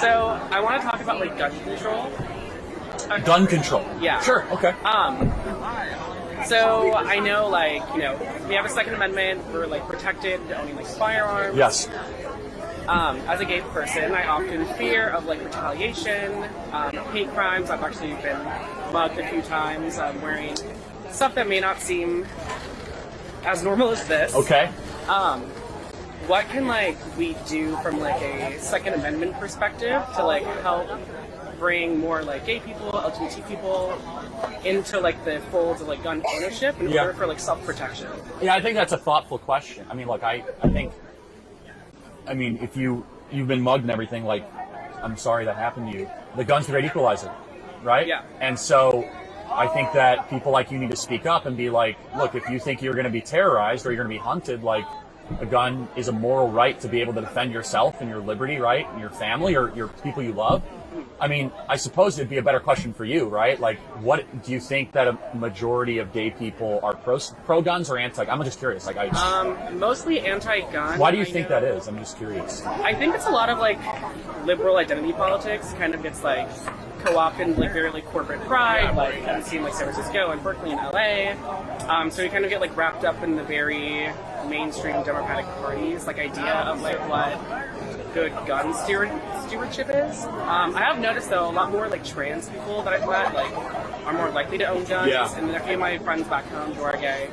So I want to talk about like gun control. Gun control. Yeah. Sure. Okay. So I know, like, you know, we have a Second Amendment. We're like protected to owning like firearms. Yes. As a gay person, I often fear of like retaliation, hate crimes. I've actually been mugged a few times wearing stuff that may not seem as normal as this. Okay. What can like we do from like a Second Amendment perspective to like help bring more like gay people, LGBT people into like the folds of like gun ownership in order for like self-protection? Yeah, I think that's a thoughtful question. I mean, look, I mean, if you've been mugged and everything, like, I'm sorry that happened to you. The gun's the great equalizer, right? Yeah. And so I think that people like you need to speak up and be like, look, if you think you're going to be terrorized or you're going to be hunted, like, a gun is a moral right to be able to defend yourself and your liberty, right? And your family or your people you love. I mean, I suppose it'd be a better question for you, right? Like, what do you think that a majority of gay people are pro guns or anti? I'm just curious. Like, mostly anti-gun. Why do you think that is? I'm just curious. I think it's a lot of like liberal identity politics. Kind of gets like co-opted like very like corporate pride, like I've seen like San Francisco and Berkeley and LA. So we kind of get like wrapped up in the very mainstream Democratic Party's like idea of like what good gun stewardship is. I have noticed though a lot more like trans people that I've met like are more likely to own guns, and then a few of my friends back home who are gay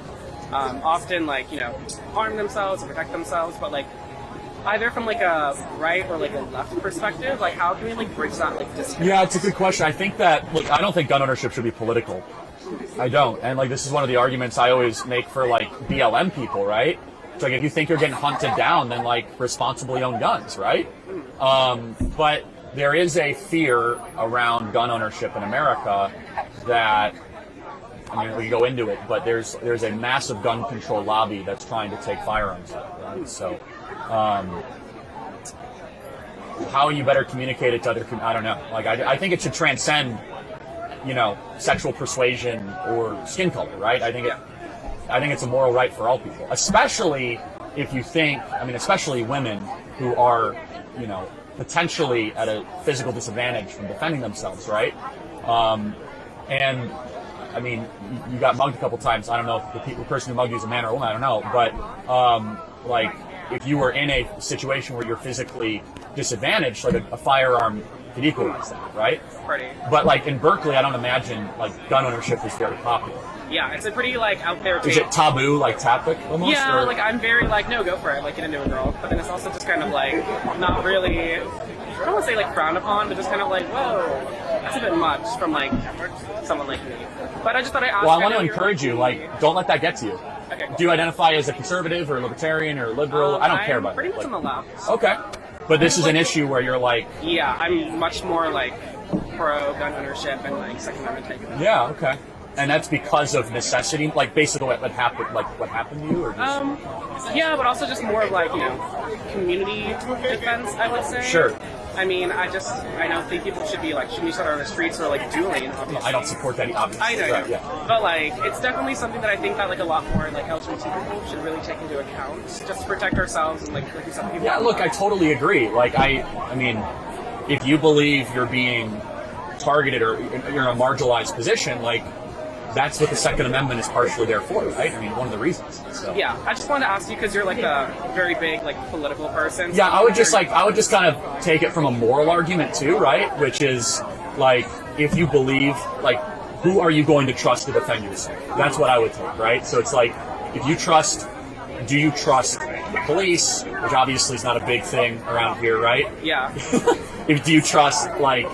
often like, you know, arm themselves or protect themselves, but like either from like a right or like a left perspective, like how can we like bridge that like disconnect? Yeah, it's a good question. I think that, look, I don't think gun ownership should be political. I don't. And like this is one of the arguments I always make for like BLM people, right? It's like if you think you're getting hunted down, then like responsibly own guns, right? But there is a fear around gun ownership in America that, I mean, we can go into it, but there's a massive gun control lobby that's trying to take firearms away, right? So how you better communicate it to other, I don't know. Like, I think it should transcend, you know, sexual persuasion or skin color, right? I think it's a moral right for all people, especially if you think, I mean, especially women who are, you know, potentially at a physical disadvantage from defending themselves, right? And I mean, you got mugged a couple times. I don't know if the person who mugged you is a man or a woman, I don't know. But like, if you were in a situation where you're physically disadvantaged, like a firearm could equalize that, right? Pretty. But like in Berkeley, I don't imagine like gun ownership is very popular. Yeah, it's a pretty like out there. Is it taboo, like topic almost? Yeah, or? like I'm very like, no, go for it, like get into a girl. But then it's also just kind of like not really, I don't want to say like frowned upon, but just kind of like, whoa, that's a bit much from like someone like me. But I just thought I asked. Well, I want to encourage you, like, don't let that get to you. Okay. Do you identify as a conservative or a libertarian or a liberal? I don't care about pretty it. much on the left. Okay. But this is an issue where you're like... Yeah, I'm much more like pro-gun ownership and like Second Amendment type. Yeah, okay. And that's because of necessity, like basically what happened, like what happened to you, or just... Yeah, but also just more of like, you know, community defense, I would say. Sure. I mean, I don't think people should be like shooting each other on the streets or like dueling. Obviously. I don't support that, obviously. I know, right, yeah. But like, it's definitely something that I think that like a lot more like LGBT people should really take into account, just to protect ourselves and like do something. Yeah, look, I totally agree. Like, I mean, if you believe you're being targeted or you're in a marginalized position, like, that's what the Second Amendment is partially there for, right? I mean, one of the reasons. So. Yeah, I just wanted to ask you because you're like a very big like political person. Yeah, I would just kind of take it from a moral argument too, right? Which is like, if you believe, like, who are you going to trust to defend yourself? That's what I would take, right? So it's like, do you trust the police, which obviously is not a big thing around here, right? Yeah. Do you trust, like,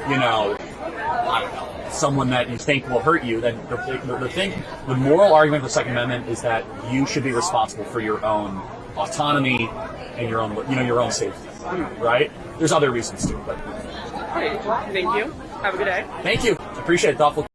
you know, I don't know, someone that you think will hurt you, then the moral argument of the Second Amendment is that you should be responsible for your own autonomy and your own, you know, your own safety, right? There's other reasons too, but. Okay, thank you. Have a good day. Thank you. Appreciate it. Thoughtful.